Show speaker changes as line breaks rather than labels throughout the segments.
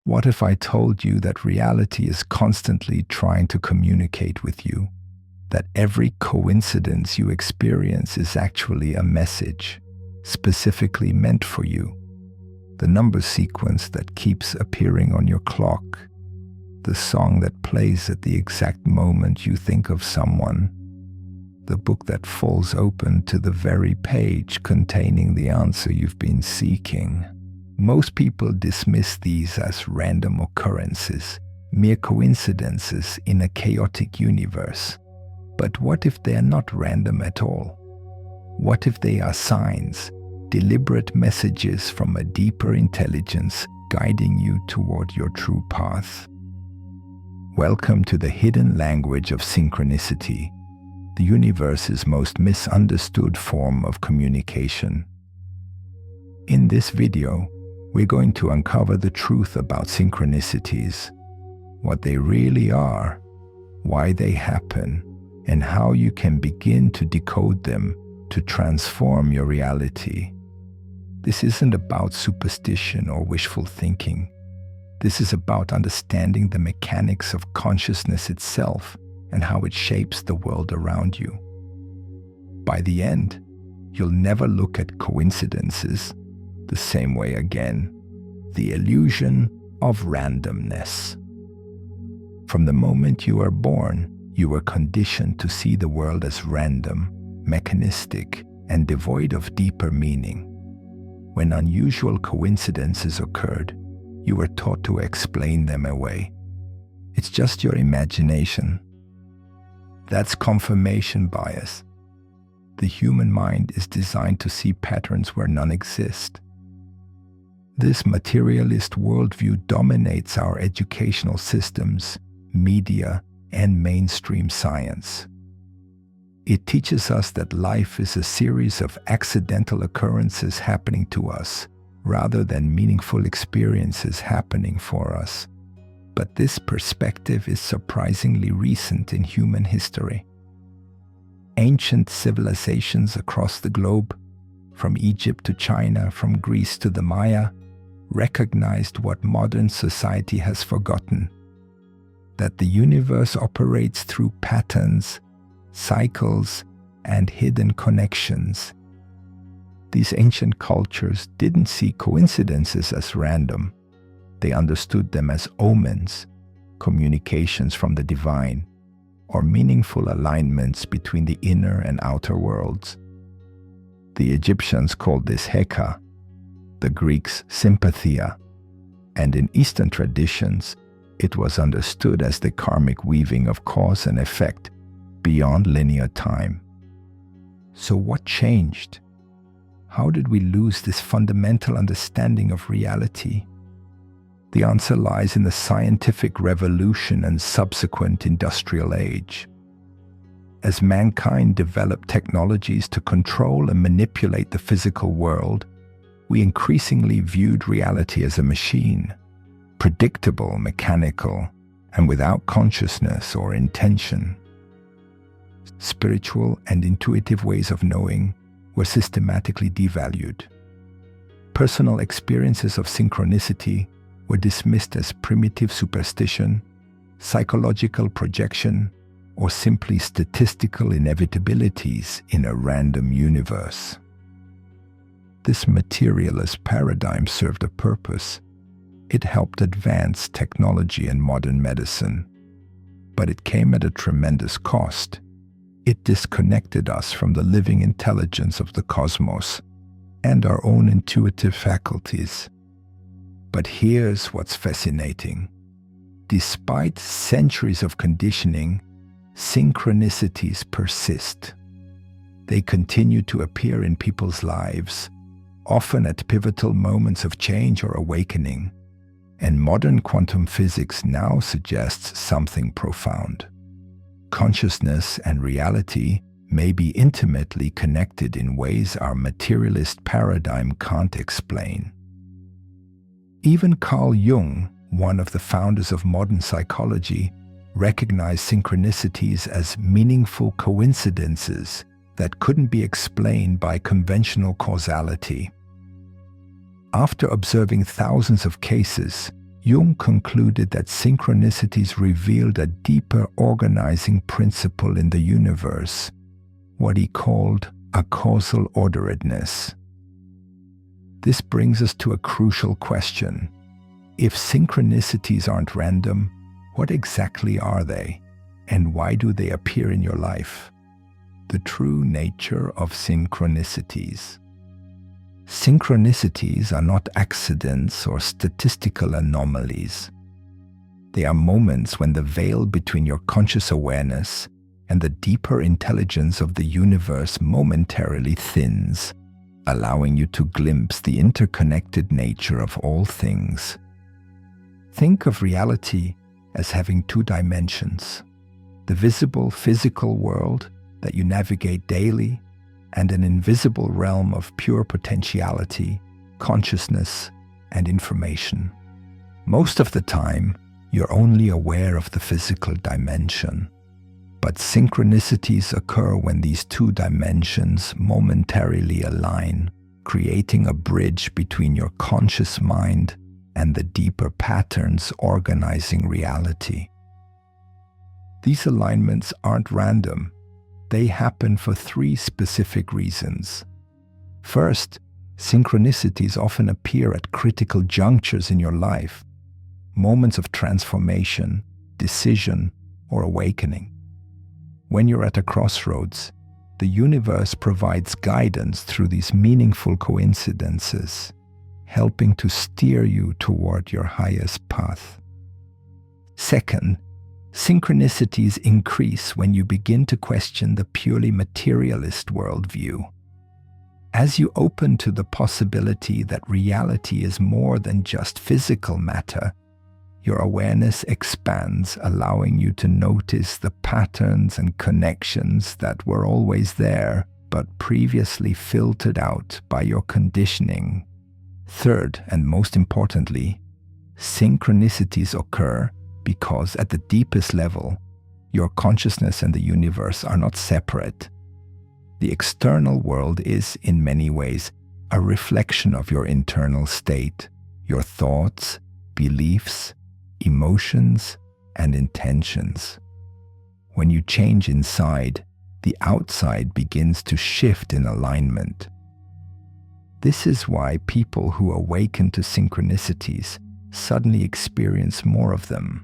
What if I told you that reality is constantly trying to communicate with you? That every coincidence you experience is actually a message specifically meant for you? The number sequence that keeps appearing on your clock, the song that plays at the exact moment you think of someone, the book that falls open to the very page containing the answer you've been seeking. Most people dismiss these as random occurrences, mere coincidences in a chaotic universe. But what if they are not random at all? What if they are signs, deliberate messages from a deeper intelligence guiding you toward your true path? Welcome to the hidden language of synchronicity, the universe's most misunderstood form of communication. In this video, we're going to uncover the truth about synchronicities, what they really are, why they happen, and how you can begin to decode them to transform your reality. This isn't about superstition or wishful thinking. This is about understanding the mechanics of consciousness itself and how it shapes the world around you. By the end, you'll never look at coincidences the same way again. The illusion of randomness. From the moment you are born, you were conditioned to see the world as random, mechanistic, and devoid of deeper meaning. When unusual coincidences occurred, you were taught to explain them away. It's just your imagination. That's confirmation bias. The human mind is designed to see patterns where none exist. This materialist worldview dominates our educational systems, media, and mainstream science. It teaches us that life is a series of accidental occurrences happening to us, rather than meaningful experiences happening for us. But this perspective is surprisingly recent in human history. Ancient civilizations across the globe, from Egypt to China, from Greece to the Maya, recognized what modern society has forgotten: that the universe operates through patterns, cycles, and hidden connections. These ancient cultures didn't see coincidences as random. They understood them as omens, communications from the divine, or meaningful alignments between the inner and outer worlds. The Egyptians called this Heka, the Greeks sympathia, and in Eastern traditions, it was understood as the karmic weaving of cause and effect beyond linear time. So what changed? How did we lose this fundamental understanding of reality? The answer lies in the scientific revolution and subsequent industrial age. As mankind developed technologies to control and manipulate the physical world, we increasingly viewed reality as a machine, predictable, mechanical, and without consciousness or intention. Spiritual and intuitive ways of knowing were systematically devalued. Personal experiences of synchronicity were dismissed as primitive superstition, psychological projection, or simply statistical inevitabilities in a random universe. This materialist paradigm served a purpose. It helped advance technology and modern medicine, but it came at a tremendous cost. It disconnected us from the living intelligence of the cosmos and our own intuitive faculties. But here's what's fascinating. Despite centuries of conditioning, synchronicities persist. They continue to appear in people's lives, often at pivotal moments of change or awakening. And modern quantum physics now suggests something profound. Consciousness and reality may be intimately connected in ways our materialist paradigm can't explain. Even Carl Jung, one of the founders of modern psychology, recognized synchronicities as meaningful coincidences that couldn't be explained by conventional causality. After observing thousands of cases, Jung concluded that synchronicities revealed a deeper organizing principle in the universe, what he called a causal orderedness. This brings us to a crucial question. If synchronicities aren't random, what exactly are they, and why do they appear in your life? The true nature of synchronicities. Synchronicities are not accidents or statistical anomalies. They are moments when the veil between your conscious awareness and the deeper intelligence of the universe momentarily thins, allowing you to glimpse the interconnected nature of all things. Think of reality as having two dimensions: the visible physical world that you navigate daily, and an invisible realm of pure potentiality, consciousness, and information. Most of the time, you're only aware of the physical dimension. But synchronicities occur when these two dimensions momentarily align, creating a bridge between your conscious mind and the deeper patterns organizing reality. These alignments aren't random. They happen for three specific reasons. First, synchronicities often appear at critical junctures in your life, moments of transformation, decision, or awakening. When you're at a crossroads, the universe provides guidance through these meaningful coincidences, helping to steer you toward your highest path. Second, synchronicities increase when you begin to question the purely materialist worldview. As you open to the possibility that reality is more than just physical matter, your awareness expands, allowing you to notice the patterns and connections that were always there, but previously filtered out by your conditioning. Third, and most importantly, synchronicities occur because at the deepest level, your consciousness and the universe are not separate. The external world is, in many ways, a reflection of your internal state, your thoughts, beliefs, emotions, and intentions. When you change inside, the outside begins to shift in alignment. This is why people who awaken to synchronicities suddenly experience more of them.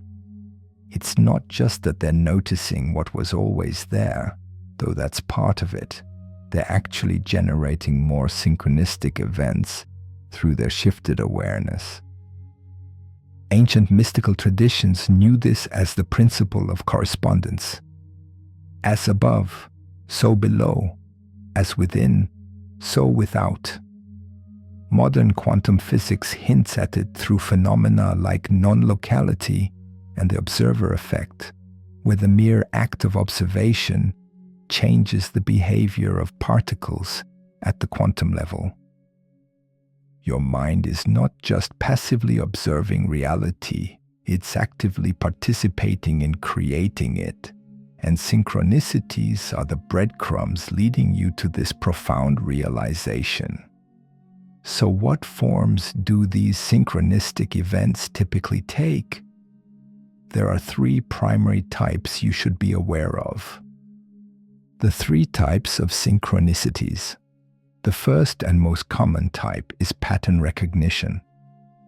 It's not just that they're noticing what was always there, though that's part of it. They're actually generating more synchronistic events through their shifted awareness. Ancient mystical traditions knew this as the principle of correspondence. As above, so below. As within, so without. Modern quantum physics hints at it through phenomena like non-locality and the observer effect, where the mere act of observation changes the behavior of particles at the quantum level. Your mind is not just passively observing reality, it's actively participating in creating it. And synchronicities are the breadcrumbs leading you to this profound realization. So what forms do these synchronistic events typically take? There are three primary types you should be aware of. The three types of synchronicities. The first and most common type is pattern recognition,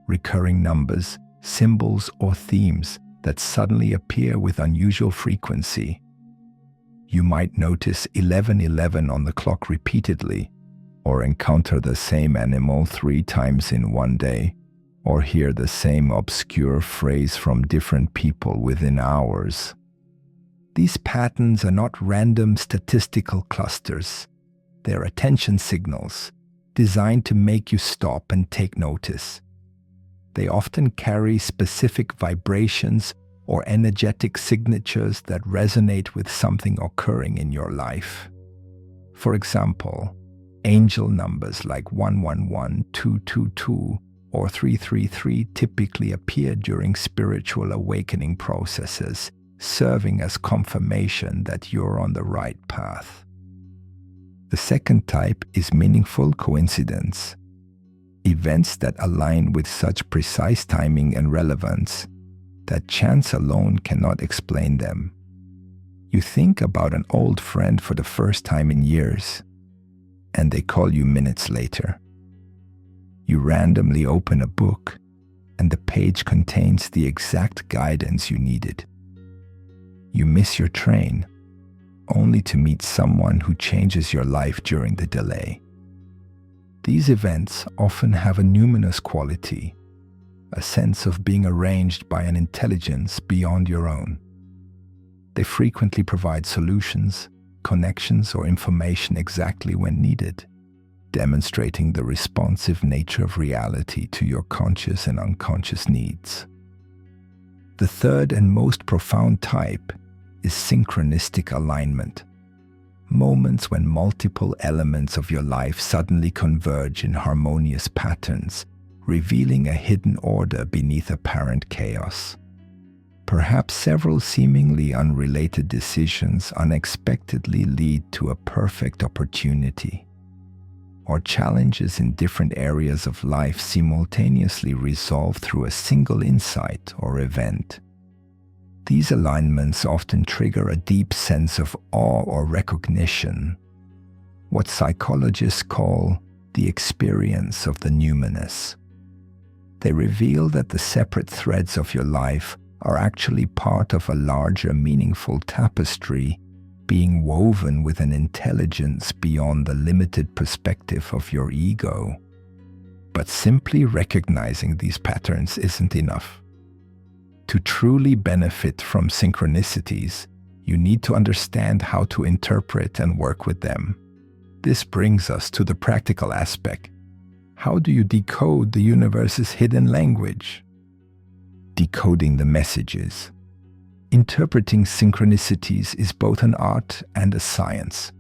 recurring numbers, symbols, or themes that suddenly appear with unusual frequency. You might notice 11:11 on the clock repeatedly, or encounter the same animal 3 times in one day, or hear the same obscure phrase from different people within hours. These patterns are not random statistical clusters. They're attention signals designed to make you stop and take notice. They often carry specific vibrations or energetic signatures that resonate with something occurring in your life. For example, angel numbers like 111, 222, or 333 typically appear during spiritual awakening processes, serving as confirmation that you're on the right path. The second type is meaningful coincidence. Events that align with such precise timing and relevance that chance alone cannot explain them. You think about an old friend for the first time in years, and they call you minutes later. You randomly open a book, and the page contains the exact guidance you needed. You miss your train, only to meet someone who changes your life during the delay. These events often have a numinous quality, a sense of being arranged by an intelligence beyond your own. They frequently provide solutions, connections, or information exactly when needed, demonstrating the responsive nature of reality to your conscious and unconscious needs. The third and most profound type is synchronistic alignment. Moments when multiple elements of your life suddenly converge in harmonious patterns, revealing a hidden order beneath apparent chaos. Perhaps several seemingly unrelated decisions unexpectedly lead to a perfect opportunity, or challenges in different areas of life simultaneously resolve through a single insight or event. These alignments often trigger a deep sense of awe or recognition, what psychologists call the experience of the numinous. They reveal that the separate threads of your life are actually part of a larger, meaningful tapestry being woven with an intelligence beyond the limited perspective of your ego. But simply recognizing these patterns isn't enough. To truly benefit from synchronicities, you need to understand how to interpret and work with them. This brings us to the practical aspect. How do you decode the universe's hidden language? Decoding the messages. Interpreting synchronicities is both an art and a science.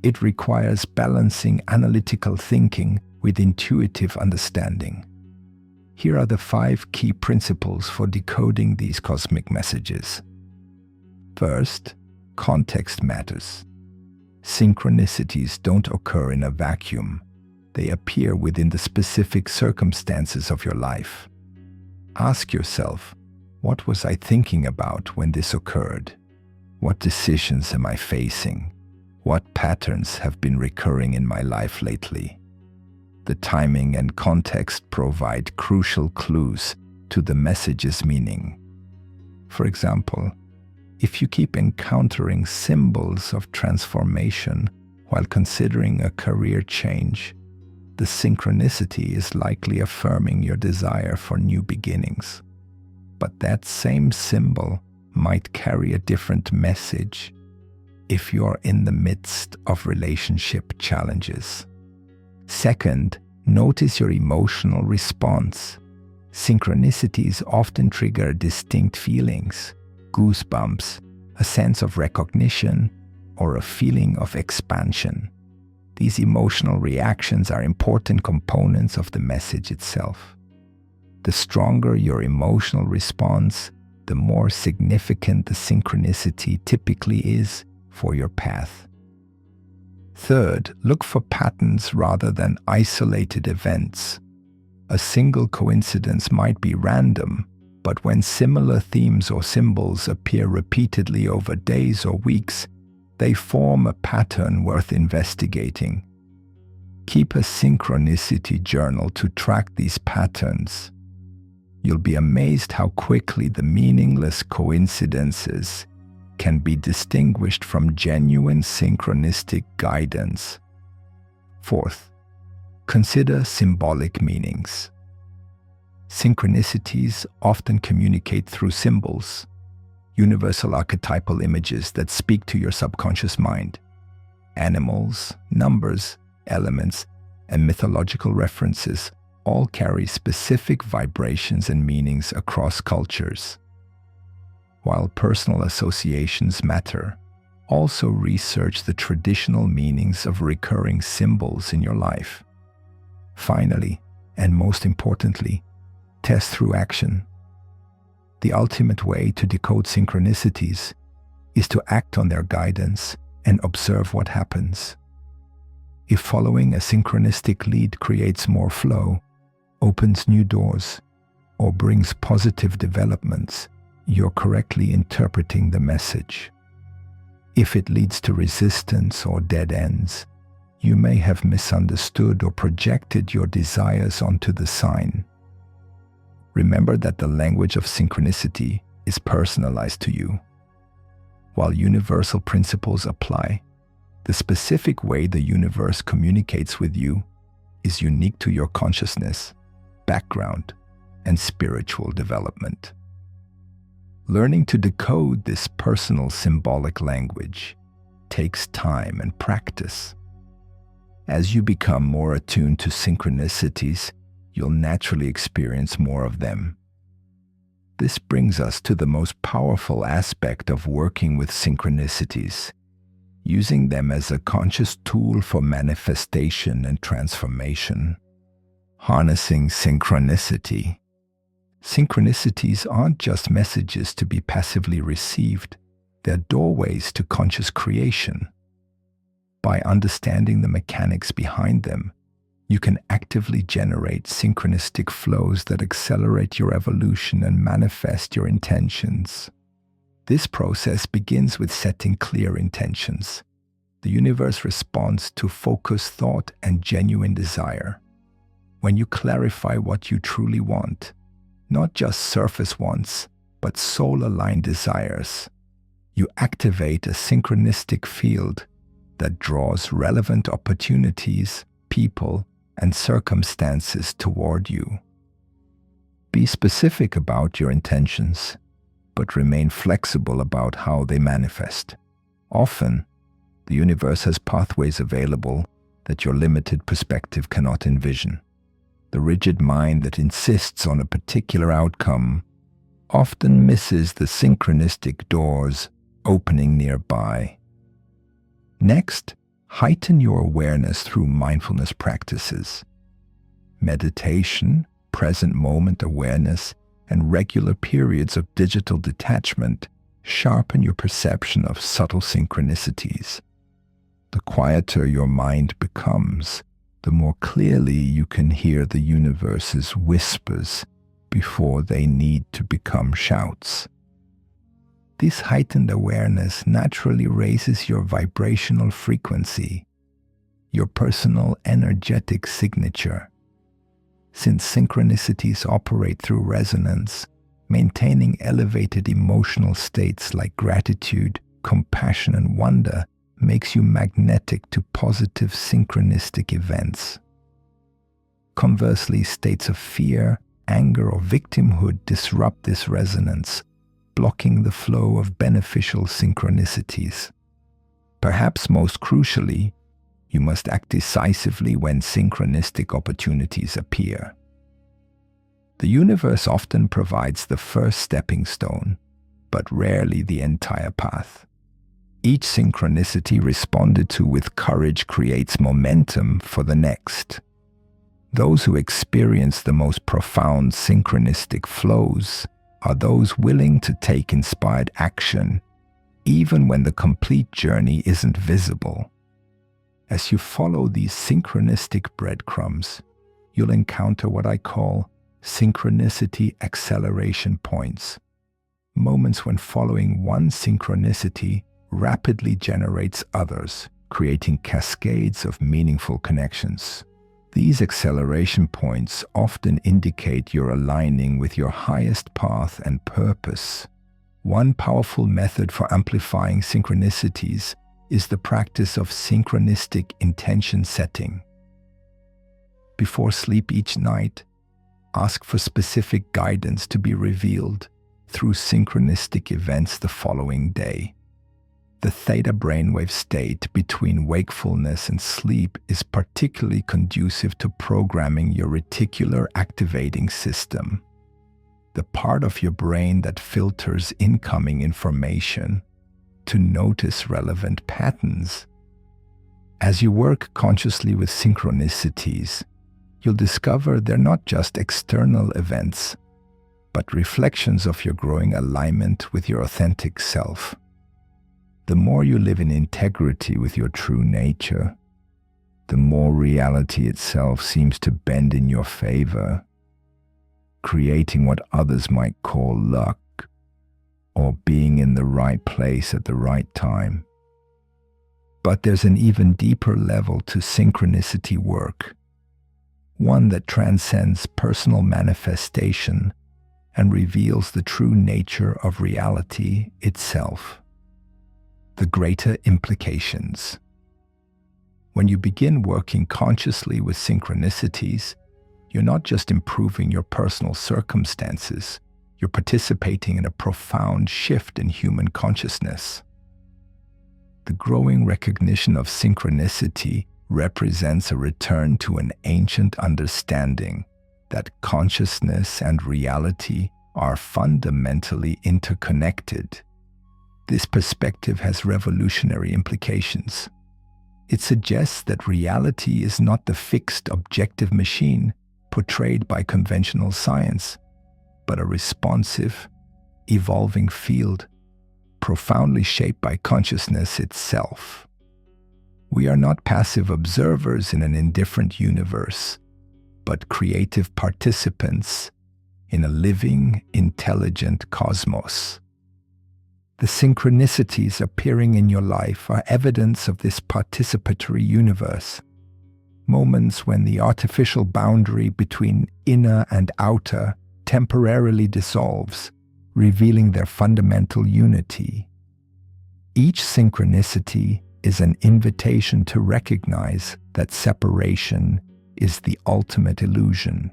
It requires balancing analytical thinking with intuitive understanding. Here are the 5 key principles for decoding these cosmic messages. First, context matters. Synchronicities don't occur in a vacuum. They appear within the specific circumstances of your life. Ask yourself, what was I thinking about when this occurred? What decisions am I facing? What patterns have been recurring in my life lately? The timing and context provide crucial clues to the message's meaning. For example, if you keep encountering symbols of transformation while considering a career change, the synchronicity is likely affirming your desire for new beginnings. But that same symbol might carry a different message if you're in the midst of relationship challenges. Second, notice your emotional response. Synchronicities often trigger distinct feelings, goosebumps, a sense of recognition, or a feeling of expansion. These emotional reactions are important components of the message itself. The stronger your emotional response, the more significant the synchronicity typically is for your path. Third, look for patterns rather than isolated events. A single coincidence might be random, but when similar themes or symbols appear repeatedly over days or weeks, they form a pattern worth investigating. Keep a synchronicity journal to track these patterns. You'll be amazed how quickly the meaningless coincidences can be distinguished from genuine synchronistic guidance. Fourth, consider symbolic meanings. Synchronicities often communicate through symbols, universal archetypal images that speak to your subconscious mind. Animals, numbers, elements, and mythological references all carry specific vibrations and meanings across cultures. While personal associations matter, also research the traditional meanings of recurring symbols in your life. Finally, and most importantly, test through action. The ultimate way to decode synchronicities is to act on their guidance and observe what happens. If following a synchronistic lead creates more flow, opens new doors, or brings positive developments, you're correctly interpreting the message. If it leads to resistance or dead ends, you may have misunderstood or projected your desires onto the sign. Remember that the language of synchronicity is personalized to you. While universal principles apply, the specific way the universe communicates with you is unique to your consciousness, background, and spiritual development. Learning to decode this personal symbolic language takes time and practice. As you become more attuned to synchronicities, you'll naturally experience more of them. This brings us to the most powerful aspect of working with synchronicities, using them as a conscious tool for manifestation and transformation. Harnessing synchronicity. Synchronicities aren't just messages to be passively received, they're doorways to conscious creation. By understanding the mechanics behind them, you can actively generate synchronistic flows that accelerate your evolution and manifest your intentions. This process begins with setting clear intentions. The universe responds to focused thought and genuine desire. When you clarify what you truly want, not just surface wants, but soul-aligned desires, you activate a synchronistic field that draws relevant opportunities, people, and circumstances toward you. Be specific about your intentions, but remain flexible about how they manifest. Often, the universe has pathways available that your limited perspective cannot envision. The rigid mind that insists on a particular outcome often misses the synchronistic doors opening nearby. Next, heighten your awareness through mindfulness practices. Meditation, present moment awareness, and regular periods of digital detachment sharpen your perception of subtle synchronicities. The quieter your mind becomes, the more clearly you can hear the universe's whispers before they need to become shouts. This heightened awareness naturally raises your vibrational frequency, your personal energetic signature. Since synchronicities operate through resonance, maintaining elevated emotional states like gratitude, compassion, and wonder makes you magnetic to positive synchronistic events. Conversely, states of fear, anger, or victimhood disrupt this resonance, blocking the flow of beneficial synchronicities. Perhaps most crucially, you must act decisively when synchronistic opportunities appear. The universe often provides the first stepping stone, but rarely the entire path. Each synchronicity responded to with courage creates momentum for the next. Those who experience the most profound synchronistic flows are those willing to take inspired action, even when the complete journey isn't visible. As you follow these synchronistic breadcrumbs, you'll encounter what I call synchronicity acceleration points, moments when following one synchronicity rapidly generates others, creating cascades of meaningful connections. These acceleration points often indicate you're aligning with your highest path and purpose. One powerful method for amplifying synchronicities is the practice of synchronistic intention setting. Before sleep each night, ask for specific guidance to be revealed through synchronistic events the following day. The theta brainwave state between wakefulness and sleep is particularly conducive to programming your reticular activating system, the part of your brain that filters incoming information to notice relevant patterns. As you work consciously with synchronicities, you'll discover they're not just external events, but reflections of your growing alignment with your authentic self. The more you live in integrity with your true nature, the more reality itself seems to bend in your favor, creating what others might call luck, or being in the right place at the right time. But there's an even deeper level to synchronicity work, one that transcends personal manifestation and reveals the true nature of reality itself. The greater implications. When you begin working consciously with synchronicities, you're not just improving your personal circumstances, you're participating in a profound shift in human consciousness. The growing recognition of synchronicity represents a return to an ancient understanding that consciousness and reality are fundamentally interconnected. This perspective has revolutionary implications. It suggests that reality is not the fixed objective machine portrayed by conventional science, but a responsive, evolving field profoundly shaped by consciousness itself. We are not passive observers in an indifferent universe, but creative participants in a living, intelligent cosmos. The synchronicities appearing in your life are evidence of this participatory universe, moments when the artificial boundary between inner and outer temporarily dissolves, revealing their fundamental unity. Each synchronicity is an invitation to recognize that separation is the ultimate illusion.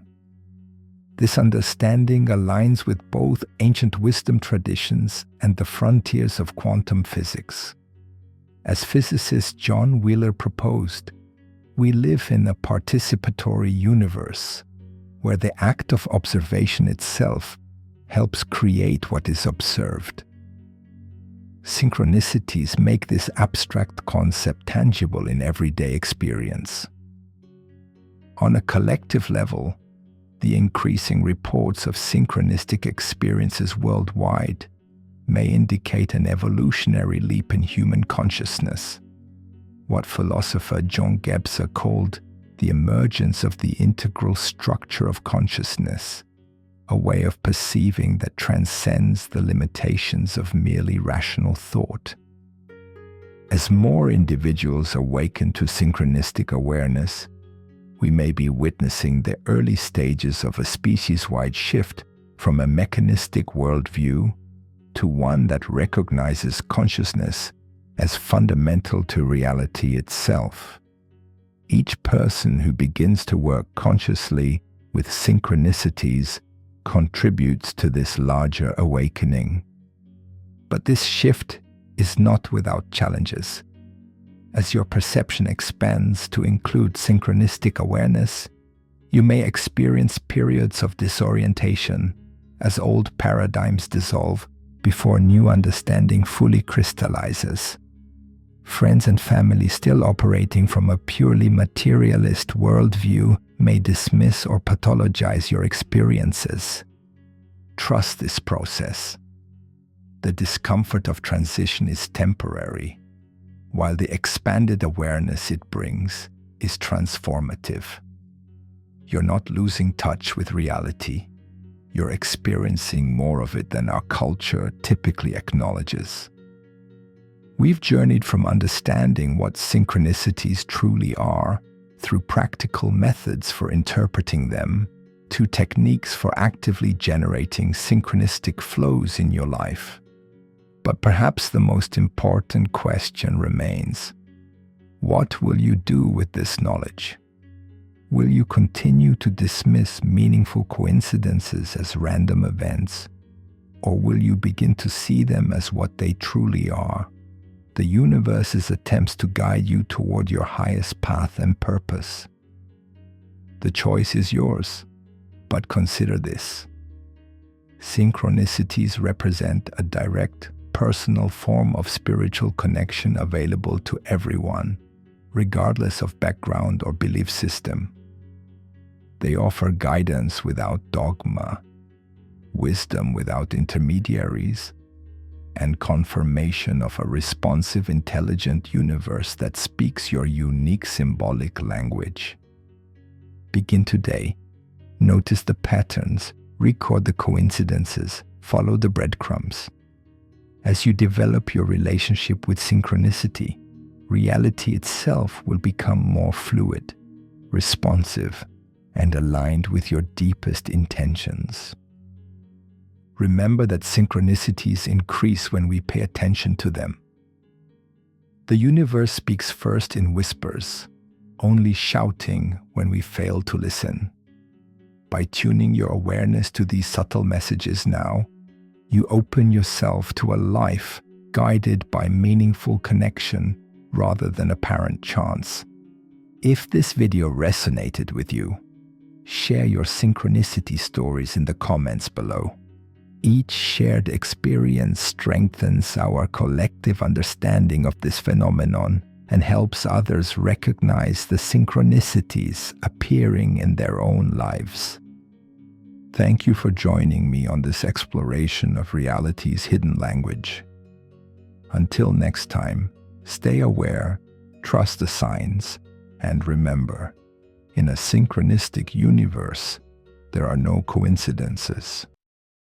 This understanding aligns with both ancient wisdom traditions and the frontiers of quantum physics. As physicist John Wheeler proposed, we live in a participatory universe where the act of observation itself helps create what is observed. Synchronicities make this abstract concept tangible in everyday experience. On a collective level, the increasing reports of synchronistic experiences worldwide may indicate an evolutionary leap in human consciousness, what philosopher John Gebser called the emergence of the integral structure of consciousness, a way of perceiving that transcends the limitations of merely rational thought. As more individuals awaken to synchronistic awareness, we may be witnessing the early stages of a species-wide shift from a mechanistic worldview to one that recognizes consciousness as fundamental to reality itself. Each person who begins to work consciously with synchronicities contributes to this larger awakening. But this shift is not without challenges. As your perception expands to include synchronistic awareness, you may experience periods of disorientation as old paradigms dissolve before new understanding fully crystallizes. Friends and family still operating from a purely materialist worldview may dismiss or pathologize your experiences. Trust this process. The discomfort of transition is temporary, while the expanded awareness it brings is transformative. You're not losing touch with reality. You're experiencing more of it than our culture typically acknowledges. We've journeyed from understanding what synchronicities truly are through practical methods for interpreting them to techniques for actively generating synchronistic flows in your life. But perhaps the most important question remains: what will you do with this knowledge? Will you continue to dismiss meaningful coincidences as random events, or will you begin to see them as what they truly are? The universe's attempts to guide you toward your highest path and purpose. The choice is yours, but consider this. Synchronicities represent a direct, personal form of spiritual connection available to everyone, regardless of background or belief system. They offer guidance without dogma, wisdom without intermediaries, and confirmation of a responsive, intelligent universe that speaks your unique symbolic language. Begin today. Notice the patterns, record the coincidences, follow the breadcrumbs. As you develop your relationship with synchronicity, reality itself will become more fluid, responsive, and aligned with your deepest intentions. Remember that synchronicities increase when we pay attention to them. The universe speaks first in whispers, only shouting when we fail to listen. By tuning your awareness to these subtle messages now, you open yourself to a life guided by meaningful connection rather than apparent chance. If this video resonated with you, share your synchronicity stories in the comments below. Each shared experience strengthens our collective understanding of this phenomenon and helps others recognize the synchronicities appearing in their own lives. Thank you for joining me on this exploration of reality's hidden language. Until next time, stay aware, trust the signs, and remember, in a synchronistic universe, there are no coincidences.